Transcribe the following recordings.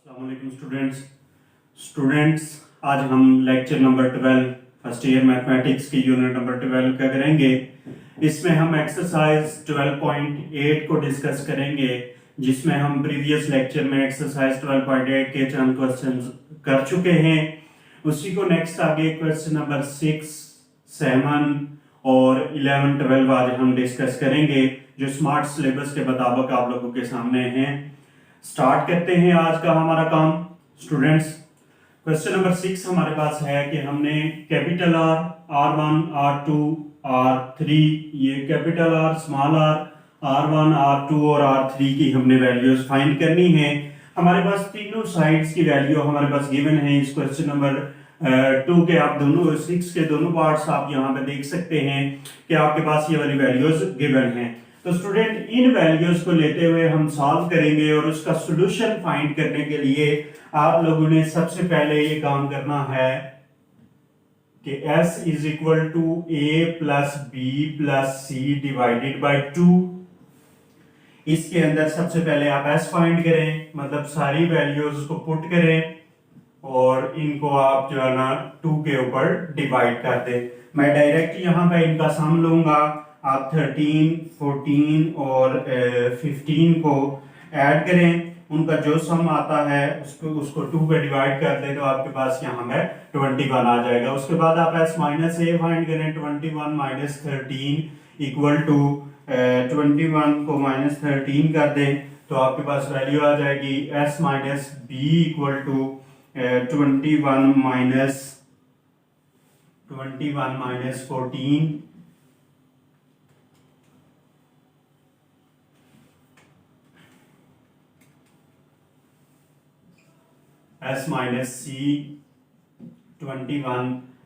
अस्सलामुअलैकुम स्टूडेंट्स आज हम lecture number 12 first year mathematics की यूनिट नंबर 12 का करेंगे। इसमें हम एक्सरसाइज 12.8 को डिस्कस करेंगे, जिसमें हम प्रीवियस लेक्चर में एक्सरसाइज 12.8 के चंद क्वेश्चंस कर चुके हैं। उसी को नेक्स्ट आगे क्वेश्चन नंबर 6, 7 और 11, 12 आज हम डिस्कस करेंगे, जो स्मार्ट सिलेबस के मुताबिक आप लोगों के सामने हैं। स्टार्ट करते हैं आज का हमारा काम स्टूडेंट्स। क्वेश्चन नंबर 6 हमारे पास है कि हमने capital R, R1, R2, R3, ये capital R, small R, R1, R2 और R3 की हमने वैल्यूज फाइंड करनी है। हमारे पास तीनों साइड्स की वैल्यू हमारे पास गिवन है। इस क्वेश्चन नंबर 2 के आप दोनों 6 के दोनों पार्ट्स आप यहाँ पे देख सकते हैं कि आपके पास ये वाली वैल्यूज गिवन है। तो स्टूडेंट इन वैल्यूज को लेते हुए हम सॉल्व करेंगे और उसका सॉल्यूशन फाइंड करने के लिए आप लोगों ने सबसे पहले ये काम करना है कि S is equal to A plus B plus C divided by 2। इसके अंदर सबसे पहले आप S फाइंड करें, मतलब सारी वैल्यूज को पुट करें और इनको आप जो है ना 2 के ऊपर डिवाइड कर दें। मैं डायरेक्ट यहाँ पे इनका सम लूंगा। आप 13, 14 और 15 को ऐड करें, उनका जो सम आता है उसको 2 पे डिवाइड कर दें तो आपके पास यहाँ पे 21 आ जाएगा। उसके बाद आप S माइनस ए फाइंड करें। 21 माइनस 13 इक्वल टू 21 को माइनस 13 कर दें तो आपके पास वैल्यू आ जाएगी S minus B equal to 21 minus 14 S minus C 21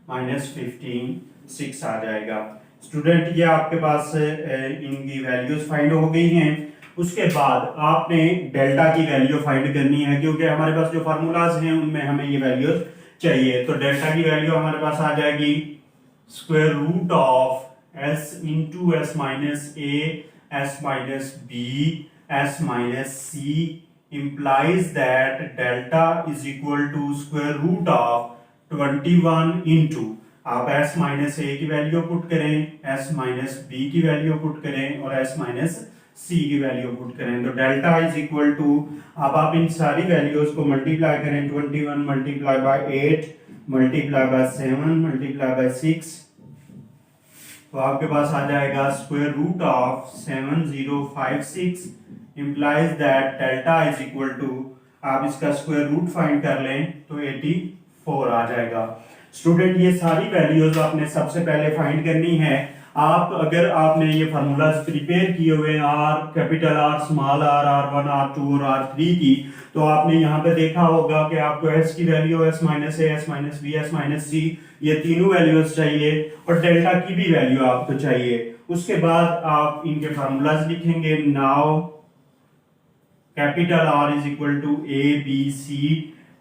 minus 15 6 आ जाएगा। स्टूडेंट ये आपके पास इनकी वैल्यूज फाइंड हो गई हैं। उसके बाद आपने डेल्टा की वैल्यू फाइंड करनी है, क्योंकि हमारे पास जो फार्मूलाज हैं उनमें हमें ये वैल्यूज चाहिए। तो डेल्टा की वैल्यू हमारे पास आ जाएगी square root of S into S minus A, S minus B, S minus C implies that delta is equal to square root of 21 into, आप S माइनस ए की वैल्यू पुट करें, S minus B की value put करें और S minus सी की value put करें तो delta is equal to, अब आप इन सारी वैल्यूज को मल्टीप्लाई करें। 21 multiply by 8 multiply by 7 multiply by 6 तो आपके पास आ जाएगा square root of 7056 implies that delta is equal to, आप इसका स्क्वायर रूट फाइंड कर लें तो 84 आ जाएगा। स्टूडेंट ये सारी वैल्यूज आपने सबसे पहले फाइंड करनी है। आप अगर आपने ये फार्मूलाज प्रिपेयर किए हुए R, capital R, small R, R1, R2 और R3 की, तो आपने यहाँ पे देखा होगा कि आपको S की value S minus A, S minus B, S minus C, ये तीनों वैल्यूज चाहिए और डेल्टा की भी वैल्यू आपको चाहिए। उसके बाद आप इनके फार्मूलाज लिखेंगे। Now capital R is equal to A, B, C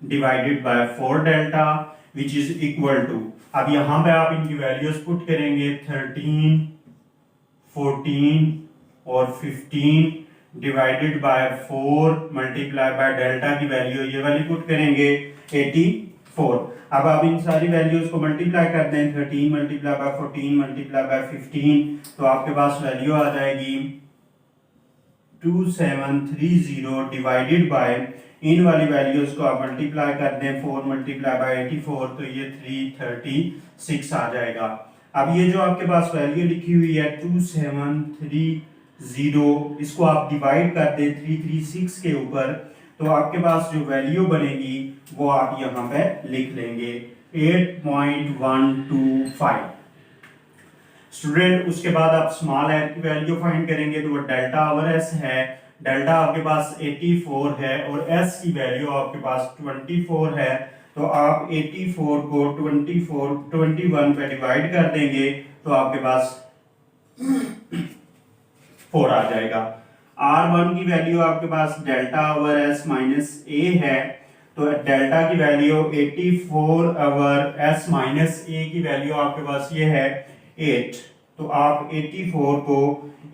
divided by 4 delta which is equal to, अब यहाँ पे आप इनकी वैल्यूज पुट करेंगे 13, 14 और 15 divided by 4 multiply by delta की वैल्यू ये वाली पुट करेंगे 84। अब आप इन सारी वैल्यूज को मल्टीप्लाई कर दें। 13 मल्टीप्लाई बाय 14 मल्टीप्लाई बाय 15 तो आपके पास वैल्यू आ जाएगी 2730 डिवाइडेड बाय, इन वाली वैल्यूज को आप मल्टीप्लाई कर दें 4 मल्टीप्लाई बाय 84 तो ये 336 आ जाएगा। अब ये जो आपके पास वैल्यू लिखी हुई है 2730, इसको आप डिवाइड कर दें 336 के ऊपर तो आपके पास जो वैल्यू बनेगी वो आप यहाँ पे लिख लेंगे 8.125। स्टूडेंट उसके बाद आप स्मॉल r की वैल्यू फाइंड करेंगे तो वो डेल्टा ओवर S है। डेल्टा आपके पास 84 है और S की वैल्यू आपके पास 24 है तो आप 84 को 21 पे डिवाइड कर देंगे तो आपके पास 4 आ जाएगा। R1 की वैल्यू आपके पास डेल्टा ओवर S माइनस ए है तो डेल्टा की value 84 over S minus A की वैल्यू आपके पास ये है 8, तो आप 84 को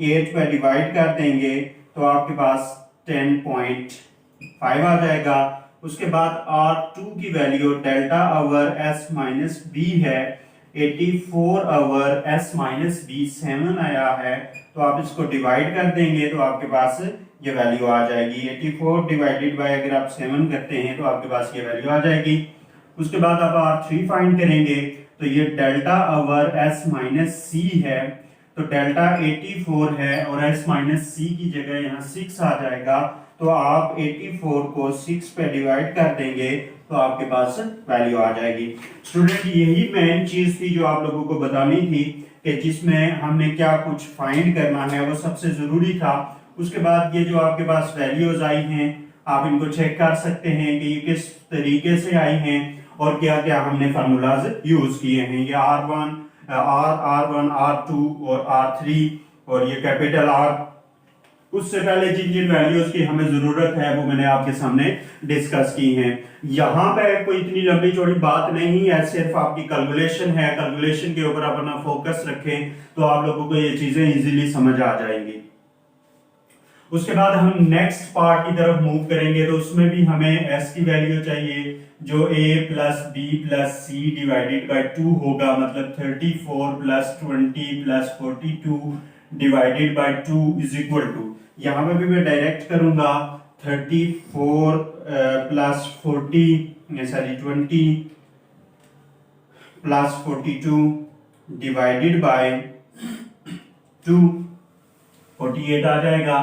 8 में डिवाइड कर देंगे तो आपके पास 10.5 आ जाएगा। उसके बाद R2 की value delta over S minus B है 84 ओवर S माइनस बी 7 आया है, तो आप इसको डिवाइड कर देंगे तो आपके पास ये वैल्यू आ जाएगी 84 डिवाइडेड बाय, अगर आप 7 करते हैं तो आपके पास ये वैल्यू आ जाएगी। उसके बाद आप R3 फाइंड करेंगे तो ये डेल्टा ओवर S माइनस सी है, तो डेल्टा 84 है और S माइनस सी की जगह यहाँ 6 आ जाएगा, तो आप 84 को 6 पे डिवाइड कर देंगे तो आपके पास वैल्यू आ जाएगी। स्टूडेंट यही मेन चीज थी जो आप लोगों को बतानी थी कि जिसमें हमने क्या कुछ फाइंड करना है, वो सबसे जरूरी था। उसके बाद ये जो आपके पास वैल्यूज आई हैं आप इनको चेक कर सकते हैं कि ये किस तरीके से आई हैं और क्या क्या हमने फार्मूलाज यूज किए हैं। ये R1 R1 R2 और R3 और ये कैपिटल R, उससे पहले जिन जिन वैल्यूज की हमें जरूरत है वो मैंने आपके सामने डिस्कस की हैं। यहाँ पे कोई इतनी लंबी चौड़ी बात नहीं है, सिर्फ आपकी कैलकुलेशन है। कैलकुलेशन के ऊपर आप अपना फोकस रखें तो आप लोगों को ये चीजें इजीली समझ आ जाएंगी। उसके बाद हम नेक्स्ट पार्ट की तरफ मूव करेंगे, तो उसमें भी हमें s की वैल्यू चाहिए जो a plus B plus C divided by 2 होगा, मतलब 34 plus 20 plus 42 divided by 2 is equal to, यहाँ पे भी मैं डायरेक्ट करूंगा 34 प्लस 20 प्लस 42 डिवाइडेड बाय 2 48 आ जाएगा।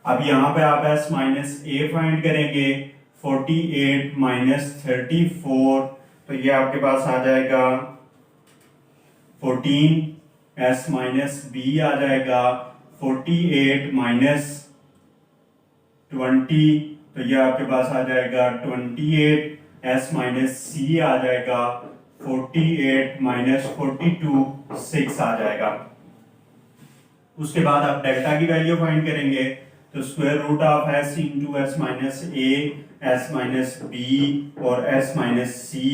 अब यहाँ पे आप s माइनस ए फाइंड करेंगे 48 माइनस 34, तो ये आपके पास आ जाएगा 14, s माइनस बी आ जाएगा 48 माइनस 20, तो ये आपके पास आ जाएगा 28, s माइनस सी आ जाएगा 48 माइनस 42 6 आ जाएगा। उसके बाद आप डेल्टा की वैल्यू फाइंड करेंगे, तो square root of s into s minus A, s minus B और s minus C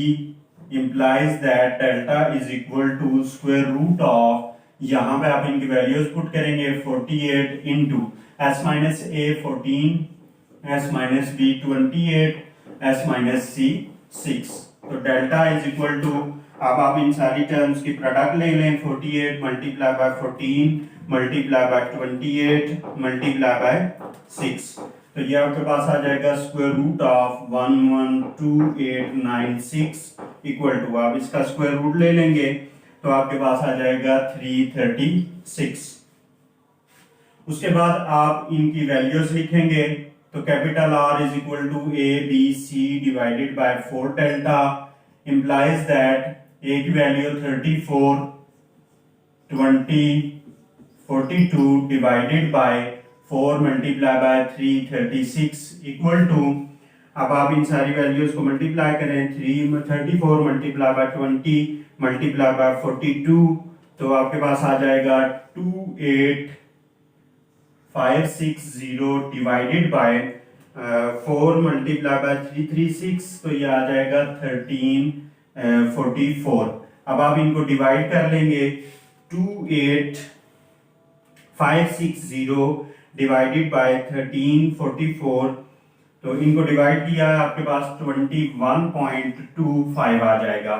implies that delta is equal to square root of, यहाँ पे आप इनकी वैल्यूज पुट करेंगे 48 into s minus A 14, s minus B 28, s minus C 6, तो delta is equal to, अब आप इन सारी टर्म्स की प्रोडक्ट ले लें 48 multiply by 14 multiply by 28 multiply by 6, तो ये आपके पास आ जाएगा square root of 112896 equal to, आप इसका स्क्वायर रूट ले लेंगे तो आपके पास आ जाएगा 336। उसके बाद आप इनकी वैल्यूज लिखेंगे, तो capital R is equal to A B C divided by 4 delta implies that A की value 34 20 42 divided by 4 multiply by 336 equal to, अब आप इन सारी वैल्यूज को मल्टीप्लाई करें 34 मल्टीप्लाई बाय 20 मल्टीप्लाई बाय 42, तो आपके पास आ जाएगा 28560 डिवाइडेड बाय 4 मल्टीप्लाई बाय 336, तो ये आ जाएगा 1344। अब आप इनको डिवाइड कर लेंगे 28560 डिवाइडेड बाय 1344, तो इनको डिवाइड किया है आपके पास 21.25 आ जाएगा।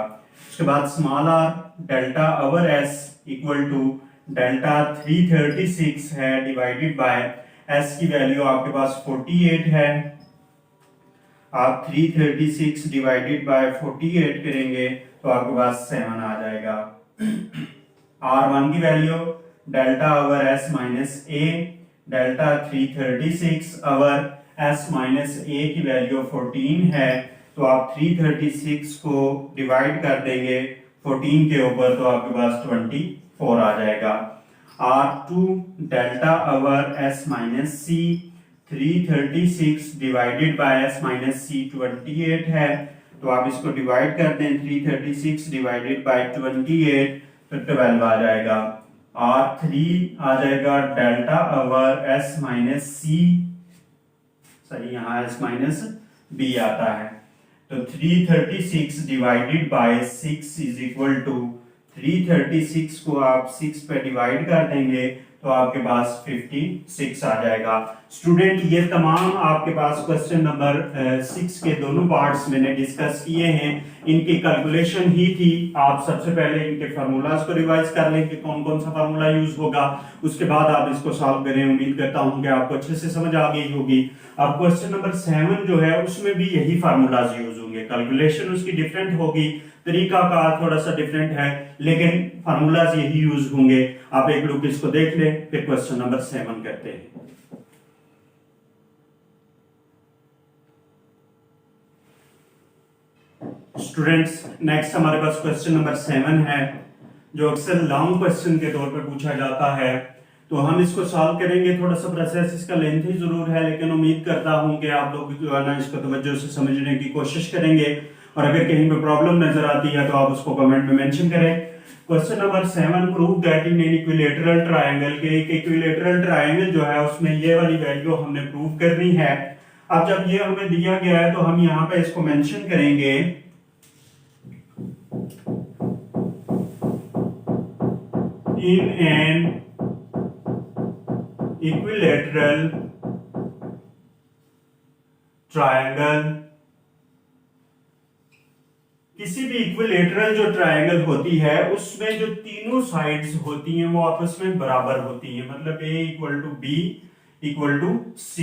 उसके बाद small r delta over s equal to delta 336 है डिवाइडेड बाय s की वैल्यू आपके पास 48 है, आप 336 डिवाइडेड बाय 48 करेंगे तो आपके पास 7 आ जाएगा। R1 की value delta over s minus A, delta 336 over s minus A की वैल्यू 14 है, तो आप 336 को डिवाइड कर देंगे 14 के ऊपर तो आपके पास 24 आ जाएगा। R2 delta over s minus C 336 divided by s minus C 28 है, तो आप इसको डिवाइड कर दें 336 डिवाइडेड बाय 28 तो 12 आ जाएगा। R3 आ जाएगा delta over s minus C, सही यहाँ s माइनस बी आता है, तो 336 divided by 6 is equal to 336 को आप 6 पे डिवाइड कर देंगे तो आपके पास 56 आ जाएगा। स्टूडेंट ये तमाम आपके पास क्वेश्चन नंबर 6 के दोनों पार्ट्स मैंने डिस्कस किए हैं, इनकी कैलकुलेशन ही थी। आप सबसे पहले इनके फार्मूलाज को रिवाइज कर लें कि कौन कौन सा फार्मूला यूज होगा, उसके बाद आप इसको सॉल्व करें। उम्मीद करता हूं कि आपको अच्छे से समझ आ गई होगी। अब क्वेश्चन नंबर 7 जो है उसमें भी यही फार्मूलाज यूज होंगे, कैलकुलेशन उसकी डिफरेंट होगी, तरीका का थोड़ा सा डिफरेंट है, लेकिन फार्मूलाज यही यूज होंगे। आप एक लुक इसको देख लें, फिर क्वेश्चन नंबर 7 करते हैं। स्टूडेंट्स नेक्स्ट हमारे पास क्वेश्चन नंबर 7 है, जो अक्सर लॉन्ग क्वेश्चन के तौर पर पूछा जाता है। तो हम इसको सॉल्व करेंगे। थोड़ा सा प्रोसेस इसका लेंथी जरूर है, लेकिन उम्मीद करता हूं कि आप लोग जो है ना इसको तवज्जो से समझने की कोशिश करेंगे, और अगर कहीं पे प्रॉब्लम नजर आती है तो आप उसको कमेंट में मेंशन करें। Question number 7, prove that in an equilateral triangle, के एक इक्विलेटरल ट्रायंगल जो है उसमें ये वाली वैल्यू हमने प्रूव करनी है। अब जब ये हमें दिया गया है तो हम यहाँ पे इसको मेंशन करेंगे in an equilateral triangle। किसी भी इक्विलेटरल जो ट्रायंगल होती है उसमें जो तीनों साइड्स होती हैं वो आपस में बराबर होती हैं, मतलब A equal to B equal to C।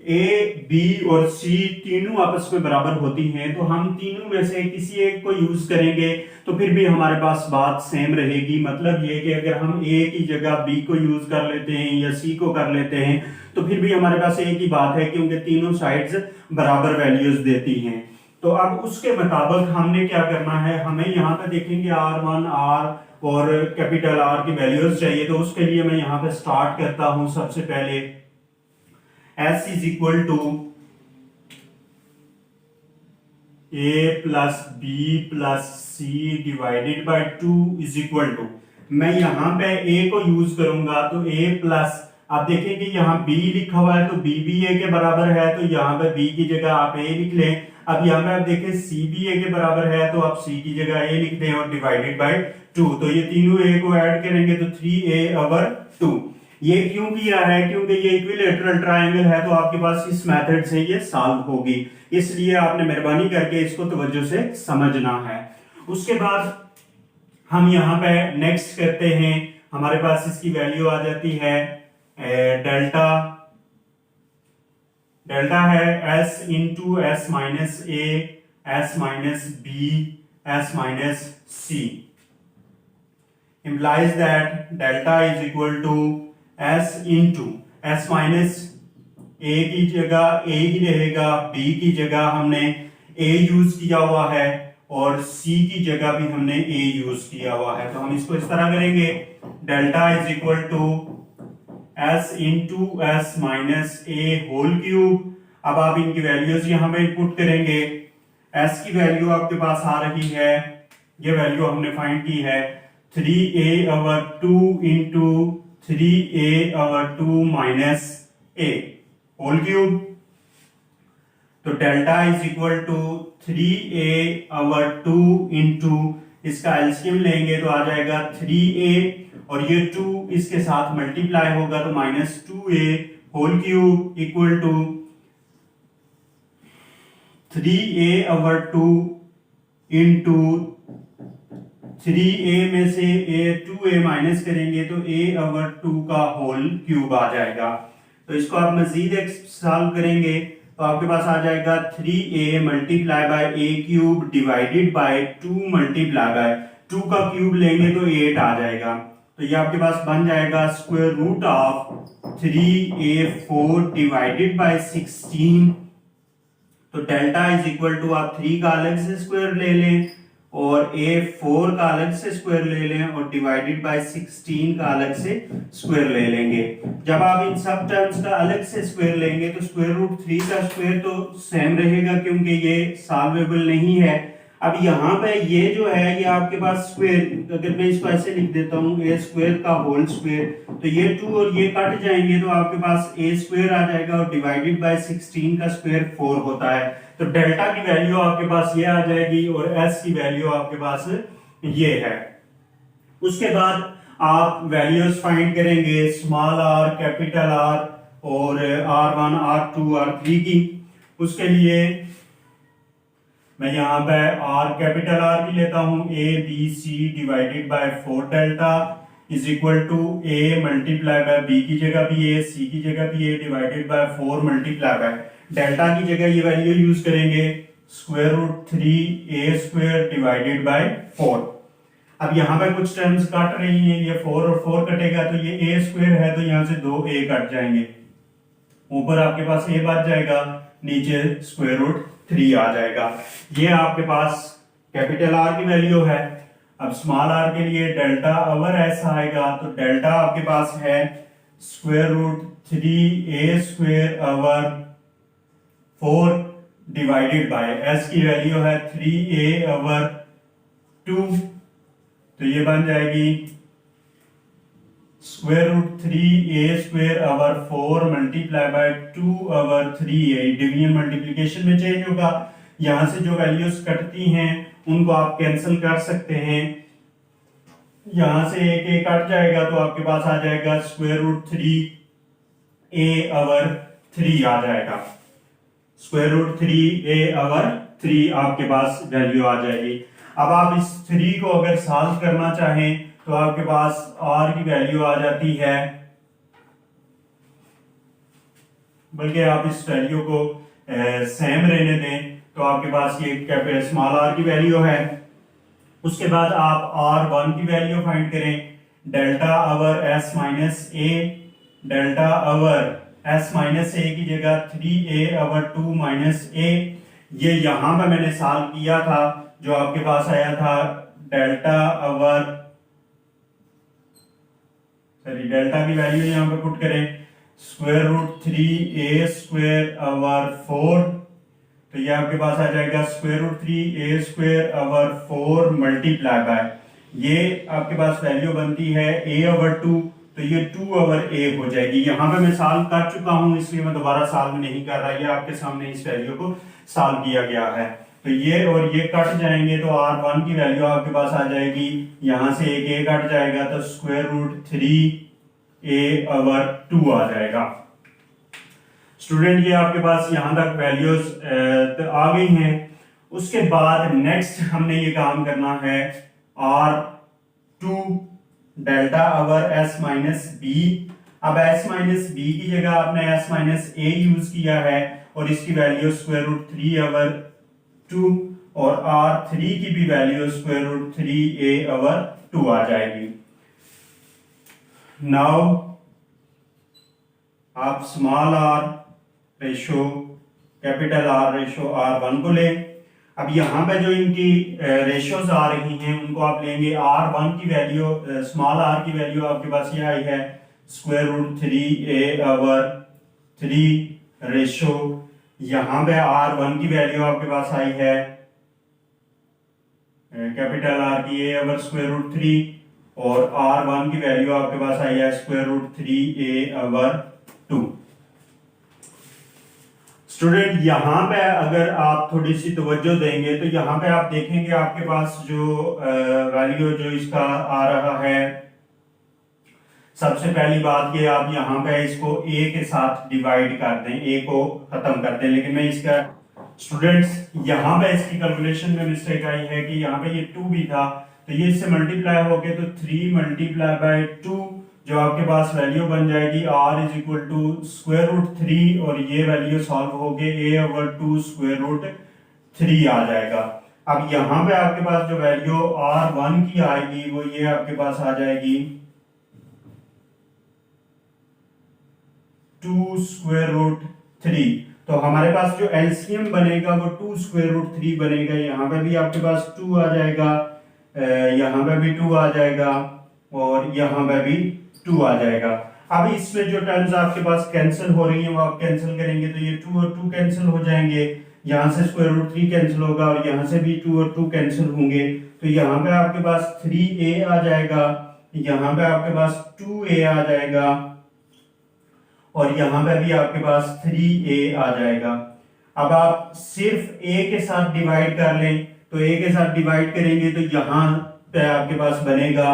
A, B और C तीनों आपस में बराबर होती हैं, तो हम तीनों में से किसी एक को यूज करेंगे तो फिर भी हमारे पास बात सेम रहेगी। मतलब ये कि अगर हम A की जगह B को यूज कर लेते हैं या C को कर लेते हैं तो फिर भी हमारे पास एक ही बात है, क्योंकि तीनों साइड्स बराबर वैल्यूज देती हैं। तो अब उसके मुताबिक हमने क्या करना है, हमें यहाँ पे देखेंगे R1, R और कैपिटल R की वैल्यूज चाहिए। तो उसके लिए मैं यहाँ पे स्टार्ट करता हूं। सबसे पहले S is equal to A plus B plus C divided by 2 is equal to, मैं यहाँ पे A को यूज करूंगा तो A प्लस, आप देखें कि यहाँ B लिखा हुआ है तो B भी A के बराबर है, तो यहाँ पे B की जगह आप A लिख लें। अब यहाँ पे आप देखें C भी A के बराबर है तो आप C की जगह A लिख दें और डिवाइडेड बाई 2, तो ये तीनों A को ऐड करेंगे तो 3A/2। ये क्यों किया है, क्योंकि ये इक्विलेटरल ट्रायंगल है, तो आपके पास इस मेथड से ये सॉल्व होगी, इसलिए आपने मेहरबानी करके इसको तवज्जो से समझना है। उसके बाद हम यहाँ पे नेक्स्ट करते हैं, हमारे पास इसकी वैल्यू आ जाती है डेल्टा। डेल्टा है S into S minus A, S minus B, S minus C, implies that delta is equal to S into S minus A की जगह A ही रहेगा, B की जगह हमने A यूज किया हुआ है और C की जगह भी हमने A यूज किया हुआ है। तो हम इसको इस तरह करेंगे, delta is equal to S into S minus A whole cube. अब आप इनकी वैल्यूज यहां पे इनपुट करेंगे। S की वैल्यू आपके पास आ रही है, ये वैल्यू हमने फाइंड की है 3A/2 into 3A/2 minus A whole cube. तो delta is equal to 3A/2 into, इसका एलसीएम लेंगे तो आ जाएगा 3A और ये 2 इसके साथ मल्टीप्लाई होगा तो minus 2A whole cube equal to 3A/2 into 3A में से 2A माइनस करेंगे तो A/2 का होल क्यूब आ जाएगा। तो इसको आप मजीद एक सॉल्व करेंगे तो आपके पास आ जाएगा 3A multiply by A cube divided by 2 multiply by 2 का क्यूब लेंगे तो 8 आ जाएगा। तो ये आपके पास बन जाएगा square root of 3A4 divided by 16। तो डेल्टा इज इक्वल टू, आप 3 का अलग से स्क्वायर ले लें और A4 का अलग से स्क्वायर ले लें और डिवाइडेड बाय 16 का अलग से स्क्वायर ले लेंगे। जब आप इन सब टर्म्स का अलग से स्क्वायर लेंगे तो स्क्वायर रूट 3 का स्क्वायर तो सेम रहेगा, क्योंकि ये सॉल्वेबल नहीं है। अब यहाँ पे ये जो है ये आपके पास स्क्वायर, अगर मैं इसको ऐसे लिख देता हूँ A स्क्वायर का होल स्क्वायर, तो ये 2 और ये कट जाएंगे तो आपके पास A स्क्वायर आ जाएगा और डिवाइडेड बाय 16 का स्क्वायर 4 होता है। तो डेल्टा की वैल्यू आपके पास ये आ जाएगी और S की वैल्यू आपके पास ये है। उसके बाद आप वैल्यूज फाइंड करेंगे स्मॉल आर, कैपिटल आर और R1, R2, R3 की। उसके लिए मैं यहाँ पे आर कैपिटल आर की लेता हूँ, A B C divided by 4 delta is equal to A multiply by B की जगह भी ए, सी की जगह भी A divided by 4 multiply by delta की जगह ये वैल्यू यूज करेंगे square root 3a square divided by 4। अब यहाँ पे कुछ टर्म्स कट रही हैं, ये 4 और 4 कटेगा तो ये a स्क्वायर है तो यहाँ से 2a कट जाएंगे, ऊपर आपके पास a बच जाएगा, नीचे स्क्वायर रूट 3 आ जाएगा। ये आपके पास कैपिटल R की वैल्यू है। अब स्मॉल r के लिए डेल्टा ओवर s आएगा, तो डेल्टा आपके पास है square root 3a square over 4 divided by s की वैल्यू है 3a ओवर 2, तो ये बन जाएगी square root 3a square over 4 multiply by 2 over 3a। Division multiplication में चेंज होगा, यहां से जो वैल्यूज कटती हैं उनको आप कैंसिल कर सकते हैं, यहां से एक एक कट जाएगा तो आपके पास आ जाएगा स्क्वायर रूट 3a ओवर 3 आ जाएगा, स्क्वायर रूट 3a ओवर 3 आपके पास वैल्यू आ जाएगी। अब आप इस 3 को अगर सॉल्व करना चाहें तो आपके पास r की वैल्यू आ जाती है, बल्कि आप इस वैल्यू को सेम रहने दें तो आपके पास ये स्मॉल r की वैल्यू है। उसके बाद आप r1 की वैल्यू फाइंड करें, delta over s minus a, delta over s minus a की जगह 3a ओवर 2 माइनस a। ये यहां पर मैंने सॉल्व किया था, जो आपके पास आया था डेल्टा ओवर डेल्टा की वैल्यू यहां पे पुट करें square root 3a square over 4, तो ये आपके पास आ जाएगा square root 3a square over 4 multiply by, ये आपके पास वैल्यू बनती है a ओवर 2, तो ये 2 ओवर a हो जाएगी। यहाँ पे मैं सॉल्व कर चुका हूं इसलिए मैं दोबारा सॉल्व नहीं कर रहा, ये आपके सामने इस वैल्यू को सॉल्व किया गया है। तो ये और ये कट जाएंगे तो R1 की वैल्यू आपके पास आ जाएगी, यहां से एक a कट जाएगा तो स्क्वायर रूट 3a ओवर 2 आ जाएगा। स्टूडेंट ये आपके पास यहां तक वैल्यूज आ गई हैं। उसके बाद नेक्स्ट हमने ये काम करना है R2 delta over s minus B. अब s माइनस बी की जगह आपने s माइनस ए यूज किया है और इसकी वैल्यू स्क्वायर रूट 3 ओवर 2 और R3 की भी value square root 3a over 2 आ जाएगी। नाउ आप small r ratio capital R ratio R1 को लें। अब यहाँ पे जो इनकी रेशियोज आ रही हैं उनको आप लेंगे, R1 की वैल्यू स्मॉल r की वैल्यू आपके पास ये आई है square root 3a over 3 ratio, यहाँ पे R1 की वैल्यू आपके पास आई है कैपिटल R की a ओवर स्क्वायर रूट 3 और R1 की वैल्यू आपके पास आई है square root 3a over 2। Student यहाँ पे अगर आप थोड़ी सी तवज्जो देंगे तो यहाँ पे आप देखेंगे आपके पास जो वैल्यू जो इसका आ रहा है, सबसे पहली बात कि आप यहाँ पे इसको a के साथ डिवाइड कर दें, a को खत्म कर दें, लेकिन मैं इसका स्टूडेंट्स यहाँ पे इसकी कैलकुलेशन में मिस्टेक आई है कि यहाँ पे ये 2 भी था तो ये इससे मल्टीप्लाई हो गए तो 3 मल्टीप्लाई बाय 2 जो आपके पास वैल्यू बन जाएगी r is equal to square root 3 और ये वैल्यू सॉल्व हो गए a ओवर 2 स्क्वायर रूट 3 आ जाएगा। अब यहाँ पे आपके पास जो वैल्यू R1 की आएगी वो ये आपके पास आ जाएगी 2 स्क्वायर रूट 3, तो हमारे पास जो एलसीएम बनेगा वो 2 स्क्वायर रूट 3 बनेगा। यहाँ पे भी आपके पास 2 आ जाएगा, यहाँ पे भी 2 आ जाएगा और यहाँ पे भी 2 आ जाएगा। अब इसमें जो टर्म्स आपके पास कैंसिल हो रही हैं वो आप कैंसिल करेंगे तो ये 2 और 2 कैंसिल हो जाएंगे, यहाँ से स्क्वायर रूट 3 कैंसिल होगा और यहाँ से भी 2 और 2 कैंसिल होंगे, तो यहाँ पे आपके पास 3a आ जाएगा, यहाँ पे आपके पास 2a आ जाएगा और यहाँ पे भी आपके पास 3a आ जाएगा। अब आप सिर्फ a के साथ डिवाइड कर लें तो a के साथ डिवाइड करेंगे तो यहाँ पे आपके पास बनेगा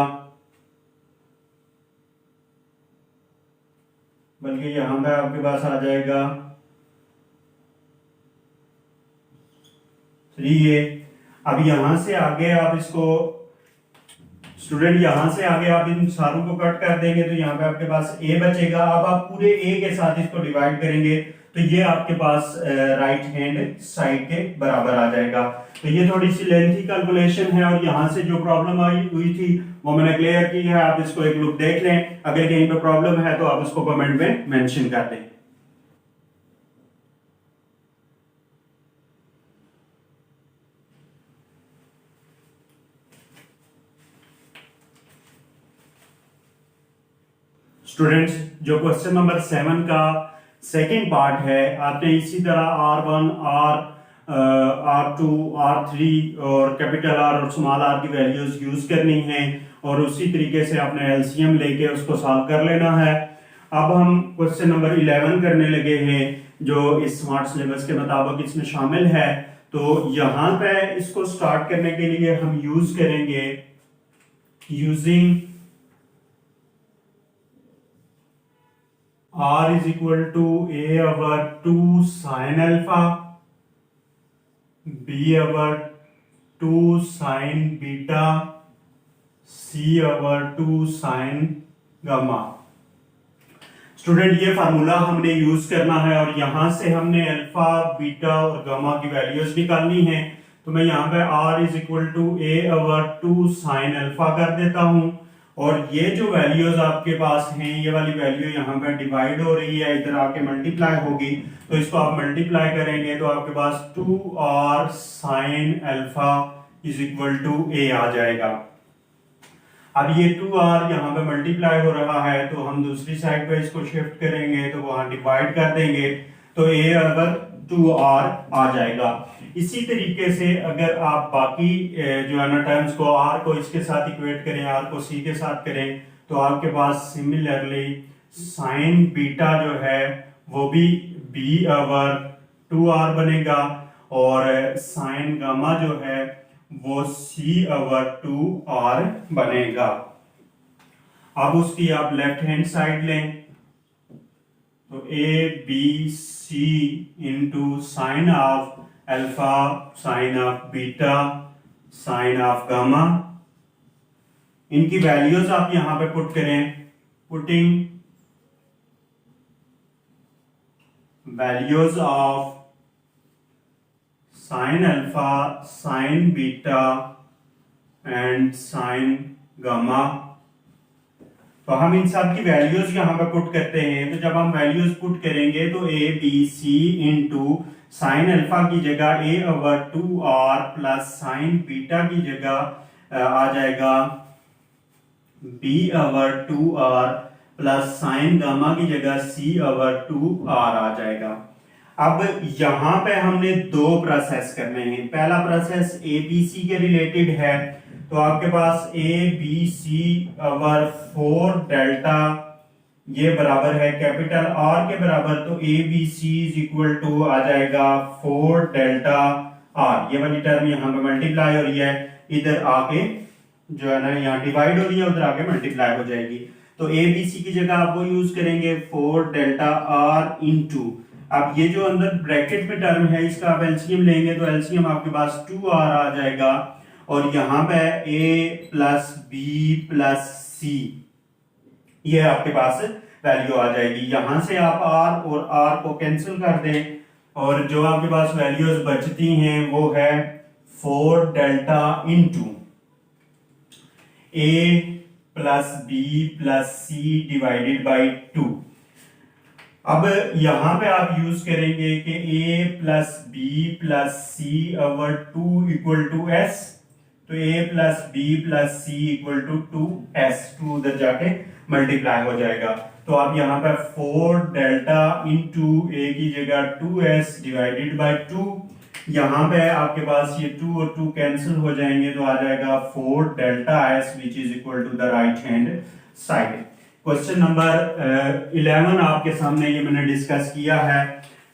बल्कि यहाँ पे आपके पास आ जाएगा 3a। अब यहां से आगे आप इसको स्टूडेंट यहां से आगे आप इन सारों को कट कर देंगे तो यहाँ पे आपके पास a बचेगा। अब आप पूरे a के साथ इसको डिवाइड करेंगे तो ये आपके पास राइट हैंड साइड के बराबर आ जाएगा। तो ये थोड़ी सी लेंथी कैलकुलेशन है और यहाँ से जो प्रॉब्लम आई हुई थी वो मैंने क्लियर की है। आप इसको एक लुक देख लें, अगर कहीं पे प्रॉब्लम है तो आप उसको कमेंट में मेंशन कर दें। स्टूडेंट्स, जो क्वेश्चन नंबर 7 का सेकंड पार्ट है, आपने इसी तरह R1, R2, R3 और कैपिटल R और स्मॉल r की वैल्यूज यूज करनी है और उसी तरीके से आपने एलसीएम लेके उसको सॉल्व कर लेना है। अब हम क्वेश्चन नंबर 11 करने लगे हैं जो इस स्मार्ट सिलेबस के मुताबिक इसमें शामिल है। तो यहाँ पे इसको स्टार्ट करने के लिए हम यूज करेंगे using r is equal to a over 2 sin alpha, b over 2 sin beta, c over 2 sin gamma। Student, ये फार्मूला हमने यूज करना है और यहां से हमने अल्फा, बीटा और गामा की वैल्यूज निकालनी है। तो मैं यहाँ पे r is equal to a over 2 sin alpha कर देता हूं और ये जो वैल्यूज आपके पास हैं, ये वाली वैल्यू यहाँ पे डिवाइड हो रही है, इधर आके मल्टीप्लाई होगी। तो इसको आप मल्टीप्लाई करेंगे तो आपके पास 2r sin alpha is equal to a आ जाएगा। अब ये 2r यहाँ पे मल्टीप्लाई हो रहा है तो हम दूसरी साइड पे इसको शिफ्ट करेंगे तो वहां डिवाइड कर देंगे तो a अगर 2r आ जाएगा। इसी तरीके से अगर आप बाकी जो है ना टर्म्स को r को इसके साथ इक्वेट करें, r को c के साथ करें तो आपके पास सिमिलरली साइन बीटा जो है वो भी b ओवर 2r बनेगा और साइन गामा जो है वो c ओवर 2r बनेगा। अब उसकी आप लेफ्ट हैंड साइड लें तो a b c into sine of alpha, sine of beta, sine of gamma, इनकी वैल्यूज आप यहां पे पुट करें। Putting values of sine alpha, sine beta and sine gamma, तो हम इन सब की वैल्यूज यहां पे पुट करते हैं। तो जब हम वैल्यूज पुट करेंगे तो a b c into sine alpha की जगह a over 2r plus sign beta की जगह आ जाएगा b over 2r plus sign gamma की जगह c ओवर 2r आ जाएगा। अब यहां पे हमने दो प्रोसेस करने हैं। पहला प्रोसेस a b c के रिलेटेड है तो आपके पास a b c over 4 delta ये बराबर है कैपिटल R के बराबर, तो a b c is equal to आ जाएगा 4 डेल्टा R। ये वाली टर्म यहाँ पे मल्टीप्लाई हो रही है, इधर आके जो है ना यहाँ डिवाइड हो रही है, उधर आके मल्टीप्लाई हो जाएगी। तो a b c की जगह आप वो यूज करेंगे 4 डेल्टा R इंटू, अब ये जो अंदर ब्रैकेट में टर्म है इसका आप एलसीएम लेंगे तो एलसीएम आपके पास 2r आ जाएगा और यहाँ पे a plus b plus c ये आपके पास वैल्यू आ जाएगी। यहां से आप r और r को कैंसिल कर दें और जो आपके पास वैल्यूज बचती हैं वो है 4 delta into a plus b plus c divided by 2। अब यहां पे आप यूज करेंगे कि a plus b plus c over 2 equal to s, तो a plus b plus c equal to 2s, 2 उधर जाके मल्टीप्लाई हो जाएगा। तो आप यहाँ पे 4 डेल्टा इंटू a की जगह 2s डिवाइडेड बाई 2, यहाँ पे आपके पास ये 2 और 2 कैंसिल हो जाएंगे तो आ जाएगा 4 delta s which is equal to the right hand side. Question number 11 आपके सामने ये मैंने डिस्कस किया है।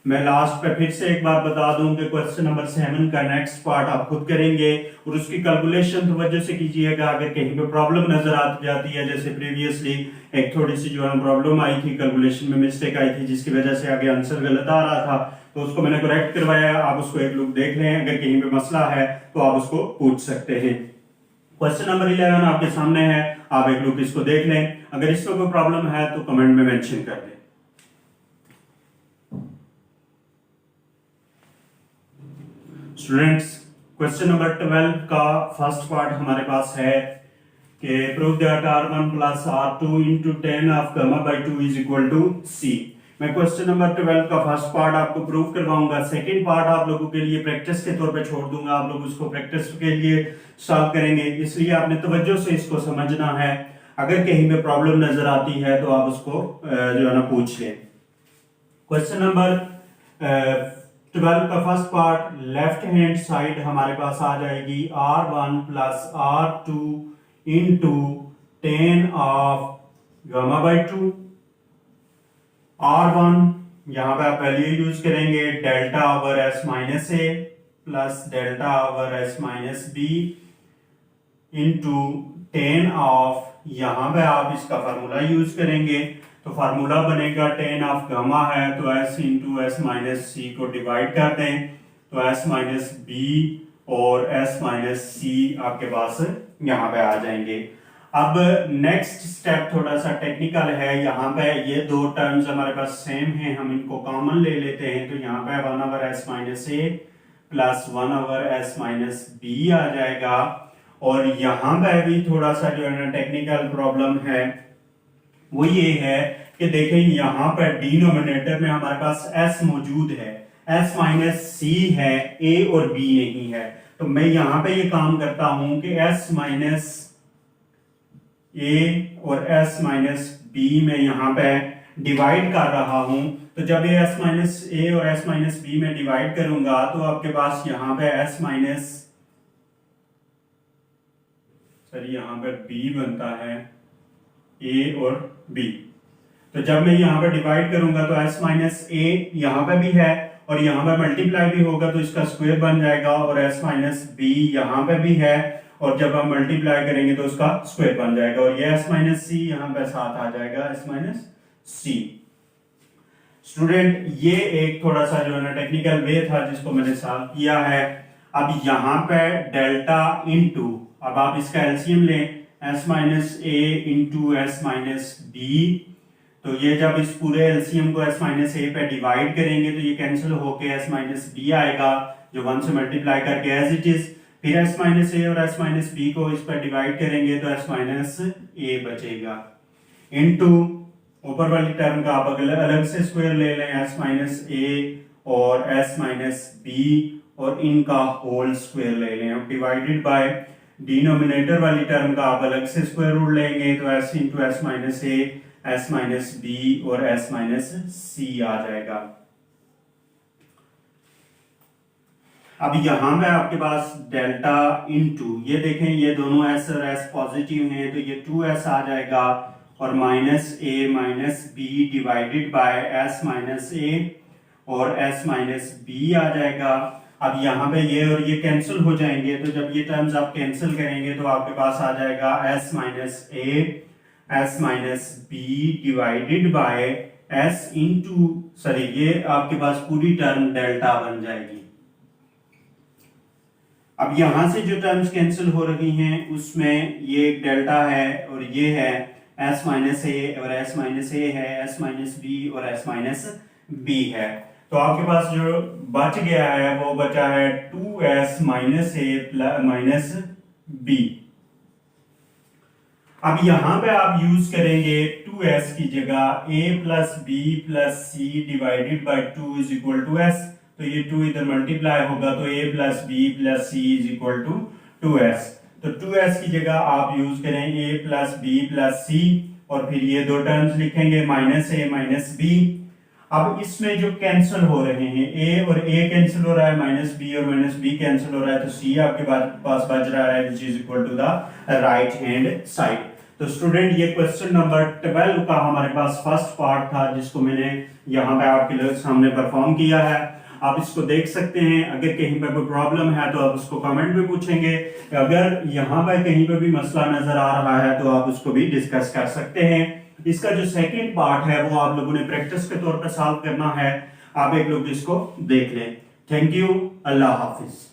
मैं लास्ट पे फिर से एक बार बता दूं कि क्वेश्चन नंबर 7 का नेक्स्ट पार्ट आप खुद करेंगे और उसकी कैलकुलेशन तवज्जो से कीजिएगा। अगर कहीं पे प्रॉब्लम नजर आ जाती है, जैसे प्रीवियसली एक थोड़ी सी जो है प्रॉब्लम आई थी, कैलकुलेशन में मिस्टेक आई थी जिसकी वजह से आगे आंसर गलत आ रहा था, तो उसको मैंने करेक्ट करवाया। आप उसको एक लुक देख लें, अगर कहीं पे मसला है तो आप उसको पूछ सकते हैं। क्वेश्चन नंबर 11 आपके सामने है, आप एक लुक इसको देख लें। अगर इसमें कोई प्रॉब्लम है तो कमेंट में मेंशन कर दें। स्टूडेंट्स, क्वेश्चन नंबर 12 का फर्स्ट पार्ट हमारे पास है कि prove that r1 plus r2 into tan of gamma by 2 is equal to c। मैं क्वेश्चन नंबर 12 का फर्स्ट पार्ट आपको प्रूव करवाऊंगा। सेकंड पार्ट आप लोगों के लिए प्रैक्टिस के तौर पे छोड़ दूंगा, आप लोग उसको प्रैक्टिस के लिए सॉल्व करेंगे, इसलिए आपने तवज्जो से इसको समझना है। अगर कहीं में प्रॉब्लम नजर आती है तो आप उसको जो है ना पूछ लें। क्वेश्चन नंबर 12 का first part, left hand side हमारे पास आ जाएगी r1 plus r2 into tan of gamma by 2। r1 यहां पे आप वैल्यू यूज करेंगे delta over s minus A plus delta over s minus B into tan of, यहां पे आप इसका फार्मूला यूज करेंगे तो फार्मूला बनेगा tan ऑफ गामा है तो s इंटू एस माइनस सी को डिवाइड कर दें तो s माइनस बी और s माइनस सी आपके पास यहाँ पे आ जाएंगे। अब नेक्स्ट स्टेप थोड़ा सा टेक्निकल है। यहाँ पे ये दो टर्म्स हमारे पास सेम हैं, हम इनको कॉमन ले लेते हैं तो यहाँ पे 1 over s minus A plus 1 over s minus B आ जाएगा। और यहाँ पे भी थोड़ा सा जो है ना टेक्निकल प्रॉब्लम है, वो ये है कि देखें यहाँ पर डिनोमिनेटर में हमारे पास s मौजूद है, s माइनस सी है, a और b नहीं है। तो मैं यहाँ पे ये काम करता हूं कि s माइनस a और s माइनस b में यहाँ पे डिवाइड कर रहा हूं। तो जब ये s माइनस a और s माइनस b में डिवाइड करूंगा तो आपके पास यहाँ पे s माइनस यहाँ पे b बनता है a और b। तो जब मैं यहाँ पे डिवाइड करूंगा तो s माइनस a यहाँ पे भी है और यहाँ पे मल्टीप्लाई भी होगा तो इसका स्क्वायर बन जाएगा, और s माइनस b यहाँ पे भी है और जब हम मल्टीप्लाई करेंगे तो उसका स्क्वायर बन जाएगा, और ये s माइनस सी यहाँ पे साथ आ जाएगा s माइनस सी। स्टूडेंट, ये एक थोड़ा सा जो है ना टेक्निकल वे था जिसको मैंने सॉल्व किया है। अब यहाँ पे डेल्टा इंटू, अब आप इसका एलसीएम लें s माइनस ए इंटू एस माइनस बी, तो ये जब इस पूरे एलसीएम को s माइनस ए पे डिवाइड करेंगे तो ये कैंसिल होके s माइनस बी आएगा जो 1 से मल्टीप्लाई करके एज इट इज, फिर s माइनस ए और s माइनस बी को इस पर डिवाइड करेंगे तो s माइनस ए बचेगा, इनटू ऊपर वाली टर्म का आप अलग से स्क्वायर ले लें s माइनस ए और s माइनस बी और इनका होल स्क्वायर ले लें। अब डिवाइडेड बाय डिनोमिनेटर वाली टर्म का आप अलग से स्क्वायर रूट लेंगे तो s into S minus A, s minus B और s माइनस सी आ जाएगा। अब यहां पे आपके पास डेल्टा इंटू, ये देखें ये दोनों s और s पॉजिटिव हैं तो ये 2s आ जाएगा, और minus a minus B divided by s minus a और s माइनस b आ जाएगा। अब यहाँ पे ये और ये कैंसिल हो जाएंगे तो जब ये टर्म्स आप कैंसिल करेंगे तो आपके पास आ जाएगा s minus a s minus B divided by s into, sorry ये आपके पास पूरी टर्म डेल्टा बन जाएगी। अब यहां से जो टर्म्स कैंसिल हो रही हैं उसमें ये डेल्टा है और ये है s माइनस ए और s माइनस ए है, s माइनस बी और s माइनस बी है। तो आपके पास जो बच गया है वो बचा है 2s माइनस ए माइनस बी। अब यहां पे आप यूज करेंगे 2s की जगह a plus B plus C divided by 2 is equal to s, तो ये 2 इधर मल्टीप्लाई होगा तो a plus B plus C is equal to 2s। तो 2s की जगह आप यूज करें a plus B plus C और फिर ये दो टर्म्स लिखेंगे माइनस a माइनस बी। अब इसमें जो कैंसिल हो रहे हैं a और a कैंसिल हो रहा है, माइनस b और माइनस b कैंसिल हो रहा है, तो c आपके पास बच रहा है which is equal to the right hand side. तो स्टूडेंट ये क्वेश्चन नंबर 12 का हमारे पास फर्स्ट पार्ट था, जिसको मैंने यहाँ पे आपके सामने परफॉर्म किया है। आप इसको देख सकते हैं। अगर कहीं पर कोई प्रॉब्लम है तो आप उसको कमेंट में पूछेंगे। अगर यहाँ पर कहीं पर भी मसला नजर आ रहा है तो आप उसको भी डिस्कस कर सकते हैं। इसका जो सेकंड पार्ट है वो आप लोगों ने प्रैक्टिस के तौर पर सॉल्व करना है। आप एक लोग इसको देख लें। Thank you, Allah Hafiz.